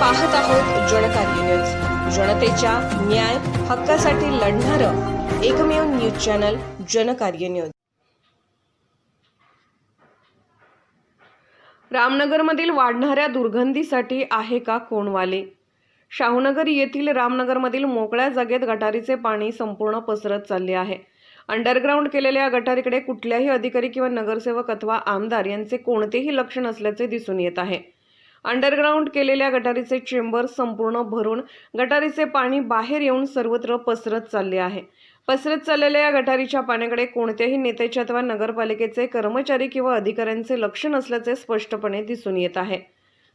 पाहत आहोत जनकार्य न्यूज, जनतेच्या न्याय हक्कासाठी लढणारं एकमेव न्यूज चॅनल जनकार्य न्यूज। रामनगरमधील वाढणाऱ्या दुर्गंधीसाठी आहे का कोणवाले? शाहूनगर येथील रामनगरमधील मोकळ्या जागेत गटारीचे पाणी संपूर्ण पसरत चालले आहे। अंडरग्राऊंड केलेल्या गटारीकडे कुठल्याही अधिकारी किंवा नगरसेवक अथवा आमदार यांचे कोणतेही लक्ष नसल्याचे दिसून येत आहे। अंडरग्राऊंड केलेल्या गटारीचे चेंबर संपूर्ण भरून गटारीचे पाणी बाहेर येऊन सर्वत्र पसरत चालले आहे। पसरत चाललेल्या या गटारीच्या पाण्याकडे कोणत्याही नेत्याचे अथवा नगरपालिकेचे कर्मचारी किंवा अधिकाऱ्यांचे लक्ष नसल्याचे स्पष्टपणे दिसून येत आहे।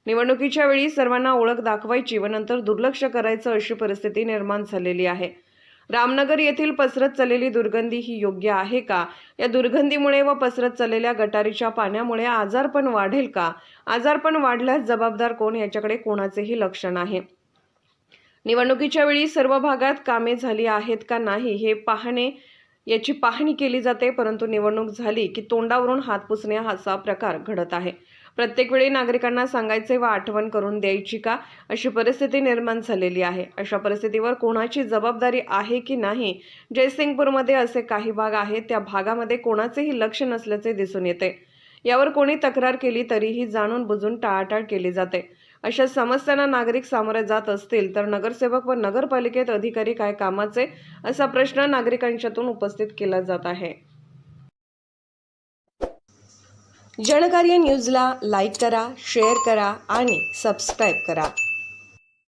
निवडणुकीच्या वेळी सर्वांना ओळख दाखवायची व नंतर दुर्लक्ष करायचं अशी परिस्थिती निर्माण झालेली आहे। रामनगर येथील पसरत चाललेली दुर्गंधी ही योग्य आहे का? या दुर्गंधीमुळे व पसरत चाललेल्या गटारीच्या पाण्यामुळे आजारपण वाढेल का? आजारपण वाढल्यास जबाबदार कोण याच्याकडे कोणाचेही लक्ष नाही। निवडणुकीच्या वेळी सर्व भागात कामे झाली आहेत का नाही हे याची पाहणी केली जाते, परंतु निवडणूक झाली की तोंडावरून हात पुसणे असा प्रकार घडत आहे। प्रत्येक वेळी नागरिकांना सांगायचे व आठवण करून द्यायची का अशी परिस्थिती निर्माण झालेली आहे। अशा परिस्थितीवर कोणाची जबाबदारी आहे की नाही? जयसिंगपूरमध्ये असे काही भाग आहेत, त्या भागामध्ये कोणाचेही लक्ष नसल्याचे दिसून येते। यावर कोणी तक्रार केली तरीही जाणून बुजून टाळाटाळ केली जाते। अशा समस्यांना नागरिक सामोरे जात असतील तर नगरसेवक व नगरपालिकेत अधिकारी काय कामाचे असा प्रश्न नागरिकांच्यातून उपस्थित केला जात आहे। जनकार्य न्यूजला लाईक करा, शेअर करा आणि सबस्क्राईब करा।